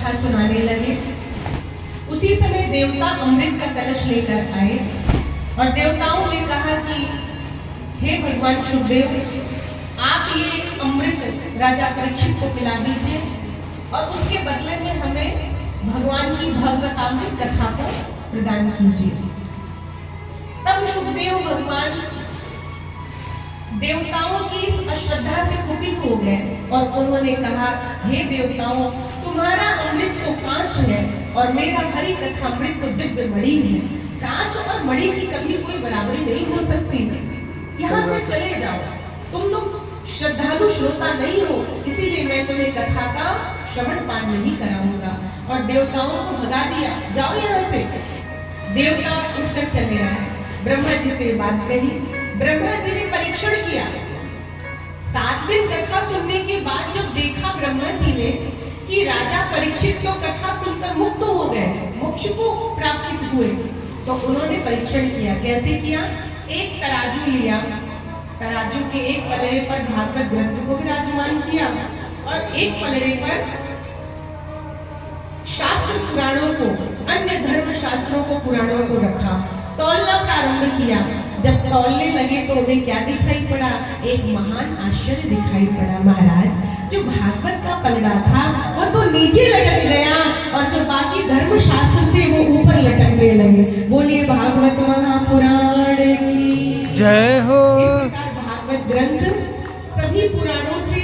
कथा सुनाने लगे। उसी समय देवता अमृत का कलश लेकर आए और देवताओं ने कहा कि हे भगवान शुभदेव, आप ये अमृत राजा परीक्षित को पिला दीजिए और उसके बदले में हमें भगवान की भगवतामृत कथा को प्रदान कीजिए। तब शुभदेव भगवान देवताओं की इस अश्रद्धा से कुपित हो गए और उन्होंने कहा, हे देवताओं, तुम्हारा अमृत तो कांच है और मेरा हरि कथा अमृत तो दिव्य मणि है। कांच और मणि की कभी कोई बराबरी नहीं हो सकती। यहाँ से चले जाओ, तुम लोग श्रद्धालु श्रोता नहीं हो, इसीलिए मैं तुम्हें कथा का श्रवण पान नहीं कराऊंगा। और देवताओं को भगा दिया, जाओ यहाँ से। देवता उठकर चले आए, ब्रह्मा जी से बात कही। ब्रह्मा जी ने परीक्षण किया। 7 दिन कथा सुनने के बाद जब देखा ब्रह्मा जी ने कि राजा परीक्षित तो कथा सुनकर मुक्त हो गए, मोक्ष को प्राप्त हुए, तो उन्होंने परीक्षण किया। कैसे किया? एक तराजू लिया, तराजू के एक पलड़े पर भागवत ग्रंथ को विराजमान किया और एक पलड़े पर शास्त्र पुराणों को, अन्य धर्म शास्त्रों को, पुराणों को रखा। तौलना प्रारंभ किया। जब तौलने लगे तो उन्हें क्या दिखाई पड़ा? एक महान आश्चर्य दिखाई पड़ा। महाराज, जो भागवत का पलड़ा था वो तो नीचे लटक गया और जो बाकी धर्म शास्त्र थे वो ऊपर लटकने लगे। बोलिए भागवत महापुराण की जय हो। इस प्रकार भागवत ग्रंथ सभी पुराणों से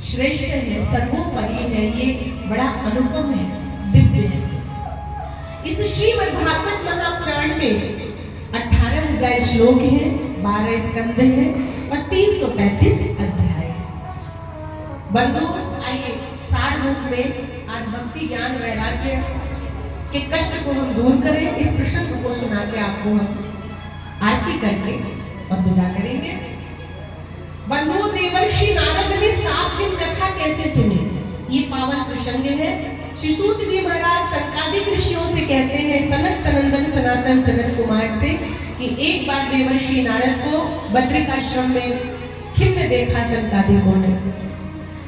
श्रेष्ठ है, सर्वोपरि है, ये बड़ा अनुपम है, दिव्य है। इस श्रीमद् भागवत महापुराण में 18,000 श्लोक हैं, 12 स्कंद हैं और 335 अध्याय। बंधु, आइए सार रूप में आज भक्ति ज्ञान वैराग्य के कष्ट को हम दूर करें। इस प्रसंग को सुना के आपको हम आरती करके और विदा करेंगे। बंधु, देवर्षि नारद ने 7 दिन कथा कैसे सुनी, ये पावन प्रसंग है। श्री सूत जी महाराज सनकादिक ऋषियों से कहते हैं, सनक सनंदन सनातन सनत कुमार से, कि एक बार देवर्षि नारद को बद्रिकाश्रम में खिन्न देखा सनकादिकों ने।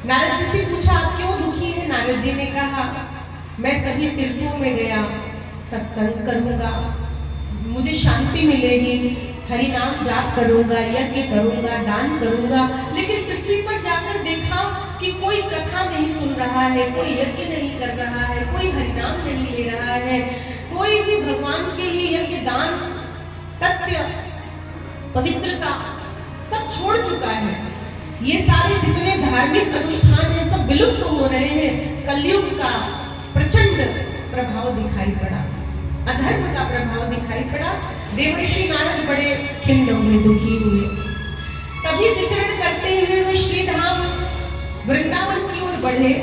नारद जी से पूछा, आप क्यों दुखी है? नारद जी ने कहा, मैं सभी तीर्थों में गया, सत्संग करूंगा, मुझे शांति मिलेगी, हरि नाम जाप करूंगा, यज्ञ करूंगा, दान करूंगा, लेकिन पृथ्वी पर जाकर देखा कि कोई कथा नहीं सुन रहा है, कोई यज्ञ नहीं कर रहा है, कोई हरि नाम नहीं ले रहा है, कोई भी भगवान के लिए यज्ञ, दान, सत्य, पवित्रता सब छोड़ चुका है। ये सारे जितने धार्मिक अनुष्ठान हैं सब विलुप्त हो रहे हैं। कलयुग का प्रचंड प्रभाव दिखाई पड़ा, अधर्म का प्रभाव दिखाई पड़ा। देवर्षि नारद बड़े खिन्न हुए, दुखी हुए। तभी विचरण करते हुए वे श्रीधाम वृंदावन की ओर बढ़े।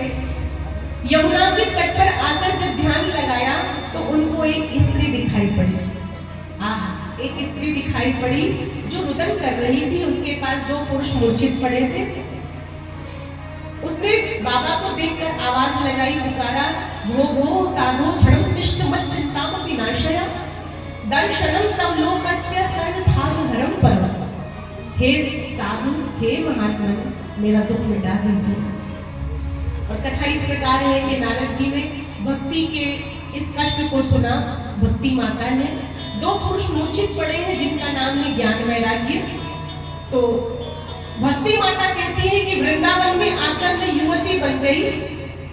यमुना के तट पर आकर जब ध्यान लगाया तो उनको एक स्त्री दिखाई पड़ी। एक स्त्री दिखाई पड़ी जो रुदन कर रही थी। उसके पास 2 पुरुष मूर्छित पड़े थे। उसने बाबा को देखकर आवाज लगाई, पुकारा, भो भो साधो क्षणं तिष्ठ मत चिंताम विनाशय दर्शनम तव लोकस्य सर्वथाहरम परम। हे साधु, हे महात्मा, मेरा दुख मिटा दीजिए। और कथा इस प्रकार है कि नारद जी ने भक्ति के इस कष्ट को सुना। भक्ति माता है, 2 पुरुष मूर्छित पड़े हैं जिनका नाम है ज्ञान वैराग्य। तो भक्ति माता कहती है कि वृंदावन में आकर मैं युवती बन गई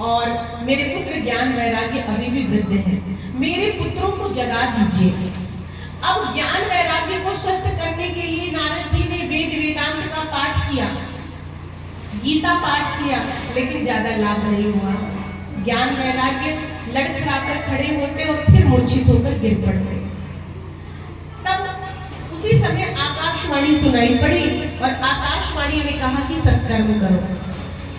और मेरे पुत्र ज्ञान वैराग्य अभी भी वृद्ध हैं, मेरे पुत्रों को जगा दीजिए। अब ज्ञान वैराग्य को स्वस्थ करने के लिए नारद जी ने वेद वेदांत का पाठ किया, गीता पाठ किया, लेकिन ज्यादा लाभ नहीं हुआ। ज्ञान वैराग्य लड़खड़ाकर खड़े होते और फिर मूर्छित होकर गिर पड़ते। तब उसी समय आकाशवाणी सुनाई पड़ी और आकाशवाणी ने कहा कि सत्कर्म करो।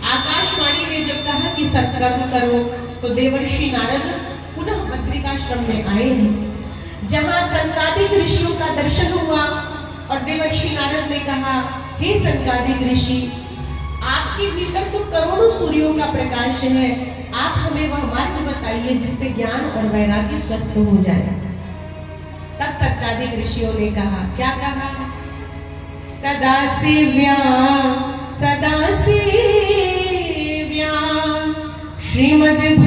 आकाशवाणी ने जब कहा कि सत्कर्म करो तो देवर्षि नारद पुनः बद्रिकाश्रम में आए हैं, जहां सनकादिक ऋषियों का दर्शन हुआ। और देवर्षि नारद ने कहा, हे सनकादिक ऋषि, आपके भीतर तो करोड़ों सूर्यों का प्रकाश है, आप हमें वह मार्ग बताइए जिससे ज्ञान और वैराग्य स्वस्थ हो जाए। तब सनकादिक ऋषियों ने कहा, क्या कहा? सदाशिव्या सदाशिव्या श्रीमद्भागवती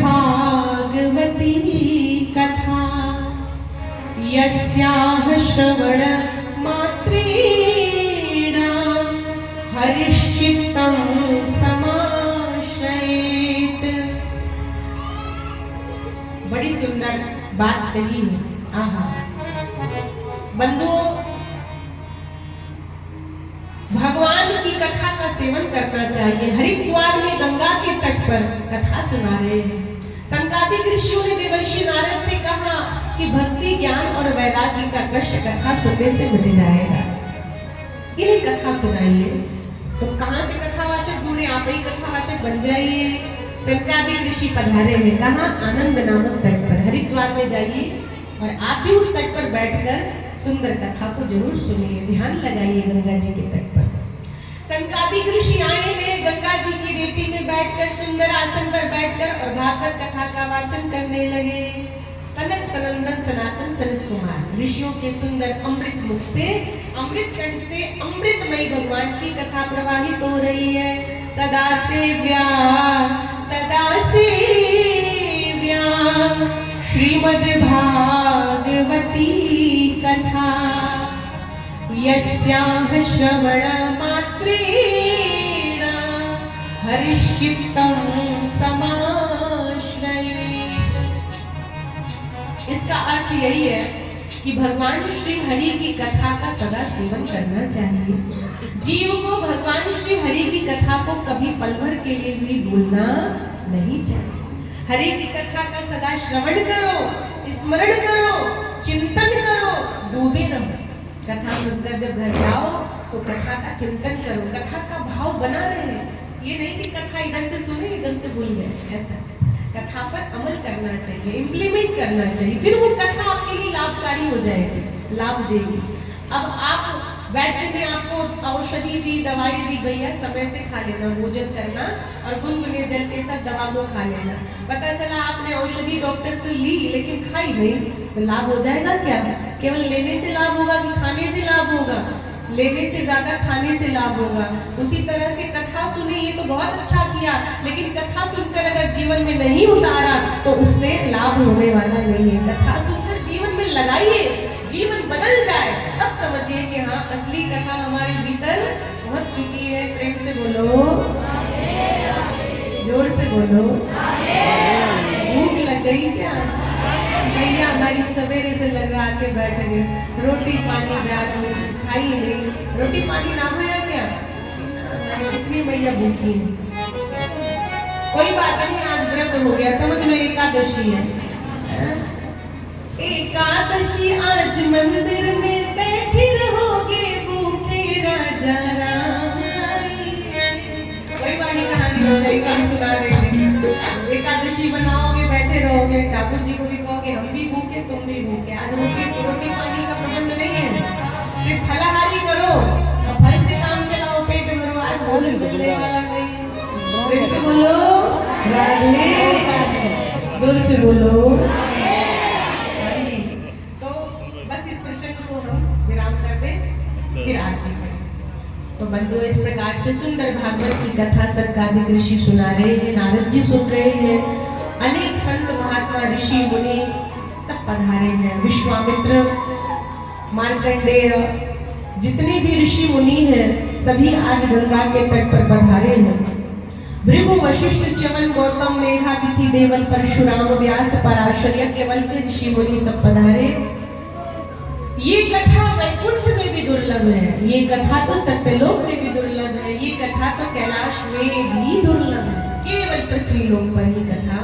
कथा यस्याः श्रवण मात्रेण हरिश्चित्तं समाश्रयेत्। बड़ी सुंदर बात कही है। आहा बंधुओं, भगवान की कथा का सेवन करना चाहिए। हरिद्वार में गंगा के तट पर कथा सुना रहे हैं। संकादिक ऋषियों ने देवर्षि नारद से कहा कि भक्ति, ज्ञान और वैराग्य का कष्ट कथा सुनने से मिट जाएगा, इन्हें कथा सुनाइए। तो कहां से कथावाचक ढूंढे? आप ही कथावाचक बन जाइए। संकादिक ऋषि पधारे हैं। कहा? आनंद नामक तट पर। हरिद्वार में जाइए और आप भी उस तट पर बैठकर सुंदर कथा को जरूर सुनिए, ध्यान लगाइए गंगा जी के तट पर। संकादिक ऋषि आए हैं, गंगा जी की रेती में बैठकर, सुंदर आसन पर बैठकर और भागवत कथा का वाचन करने लगे। सनक सनंदन सनातन सनत कुमार ऋषियों के सुंदर अमृत मुख से, अमृत कंठ से अमृतमयी भगवान की कथा प्रवाहित हो रही है। सदा सेव्या श्रीमद्भागवती कथा यस्याः श्रवण मात्रेण हरिश्चित्तं समाश्रयेत्। इसका अर्थ यही है कि भगवान श्री हरि की कथा का सदा सेवन करना चाहिए। जीव को भगवान श्री हरि की कथा को कभी पल भर के लिए भी भूलना नहीं चाहिए। हरि की कथा का सदा श्रवण करो, स्मरण करो, चिंतन करो, डूबे रहो। कथा सुनकर जब घर जाओ तो कथा का चिंतन करो, कथा का भाव बना रहे। ये नहीं कि कथा इधर से सुने इधर से भूल गए, ऐसा। कथा पर अमल करना चाहिए, इम्प्लीमेंट करना चाहिए, फिर वो कथा आपके लिए लाभकारी हो जाएगी, लाभ देगी। अब आप वैद्य ने आपको औषधि दी, दवाई दी, भैया समय से खा लेना, भोजन करना और गुनगुने जल के साथ दवा को खा लेना। पता चला आपने औषधि डॉक्टर से ली लेकिन खाई नहीं, तो लाभ हो जाएगा क्या? केवल लेने से लाभ होगा कि खाने से लाभ होगा? लेने से ज्यादा खाने से लाभ होगा। उसी तरह से कथा सुनी, ये तो बहुत अच्छा किया, लेकिन कथा सुनकर अगर जीवन में नहीं उतारा तो उससे लाभ होने वाला नहीं है। कथा सुनकर जीवन में लगाइए, जीवन बदल जाए, तब समझिए कि हाँ असली कथा हमारे भीतर पहुंच चुकी है। प्रेम से बोलो, जोर से बोलो। भूख लग गई क्या? भैया हमारी सवेरे से लगा के बैठ गई, रोटी पानी ब्याह में खाई नहीं। रोटी पानी ना हुआ क्या? कितनी भैया भूखी है। कोई बात नहीं, आज व्रत हो गया, समझ लो एकादशी है। एकादशी आज मंदिर में बैठे रहोगे भूखे राजा राम। कोई वाली कहानी हो गई, कभी सुना देंगे। एकादशी बनाओगे, बैठे रहोगे, ठाकुर जी को भी कहोगे हम भी भूखे तुम भी भूखे। आज रोटी पानी का प्रबंध नहीं है, सिर्फ फलाहारी करो और फल से काम चलाओ, पेट भरो। आज भोजन मिलने वाला नहीं। प्रेम से बोलो राधे, जोर से बोलो। फिर आरती करें। तो बंधुओं, इस प्रकार से सुंदर भागवत की कथा संकादिक ऋषि सुना रहे हैं, नारद जी सुन रहे हैं, अनेक संत महात्मा ऋषि मुनि सब पधारे हैं। विश्वामित्र, मार्कंडेय, जितने भी ऋषि मुनि हैं सभी आज गंगा के तट पर पधारे हैं। भृगु, वशिष्ठ, च्यवन, गौतम, मेघातिथि, देवल, परशुराम, व्यास, पराशर, केवल के ऋषि मुनि सब पधारे। ये कथा वैकुंठ में भी दुर्लभ है, ये कथा तो सत्यलोक में भी दुर्लभ है, ये कथा तो कैलाश में भी दुर्लभ है। केवल पृथ्वी लोक पर ही कथा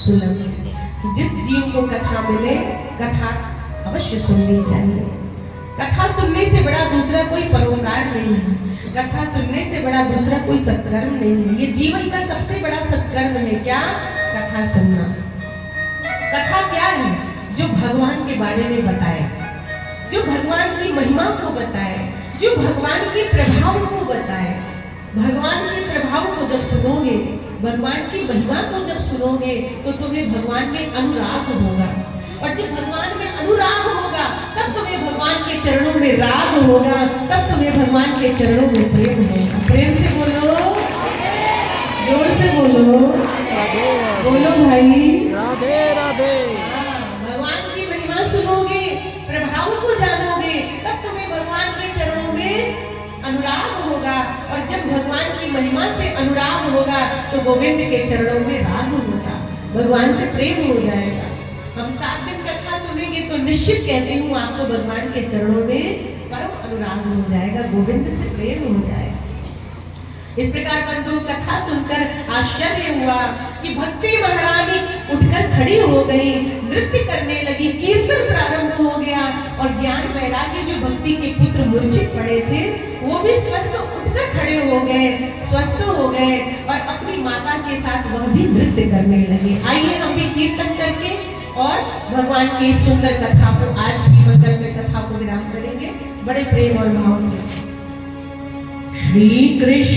सुलभ है। तो जिस जीव को कथा मिले, कथा अवश्य सुननी चाहिए। कथा सुनने से बड़ा दूसरा कोई परोपकार नहीं है, कथा सुनने से बड़ा दूसरा कोई सत्कर्म नहीं है। ये जीवन का सबसे बड़ा सत्कर्म है। क्या? कथा सुनना। कथा क्या है? जो भगवान के बारे में बताए, जो भगवान की महिमा को बताए, जो भगवान के प्रभाव को बताए। भगवान के प्रभाव को जब सुनोगे, भगवान की महिमा को जब सुनोगे तो तुम्हें भगवान में अनुराग होगा, और जब भगवान में अनुराग होगा तब तुम्हें भगवान के चरणों में राग होगा, तब तुम्हें भगवान के चरणों में प्रेम होगा। प्रेम से बोलो, जोर से बोलो। राधे बोलो भाई। राधे राधे। भगवान की महिमा सुनोगे, प्रभाव को जानोगे, तब तुम्हें भगवान के चरणों में अनुराग होगा। और जब भगवान की महिमा से अनुराग होगा तो गोविंद के चरणों में राग होगा, भगवान से प्रेम हो जाएगा। हम 7 दिन कथा सुनेंगे तो निश्चित कहती हूँ आपको भगवान के चरणों में परम अनुराग हो जाएगा, गोविंद से प्रेम हो जाएगा। इस प्रकार बंधु कथा सुनकर आश्चर्य हुआ कि भक्ति महारानी उठकर खड़ी हो गई, नृत्य करने लगी, कीर्तन प्रारंभ हो गया और ज्ञान वैराग्य जो भक्ति के पुत्र मूर्छित पड़े थे वो भी स्वस्थ उठकर खड़े हो गए, स्वस्थ हो गए और अपनी माता के साथ वह भी नृत्य करने लगे। आइए हम भी कीर्तन करके और भगवान की सुंदर कथा को, आज की मंगलमय कथा को विराम करेंगे बड़े प्रेम और भाव से। श्री कृष्ण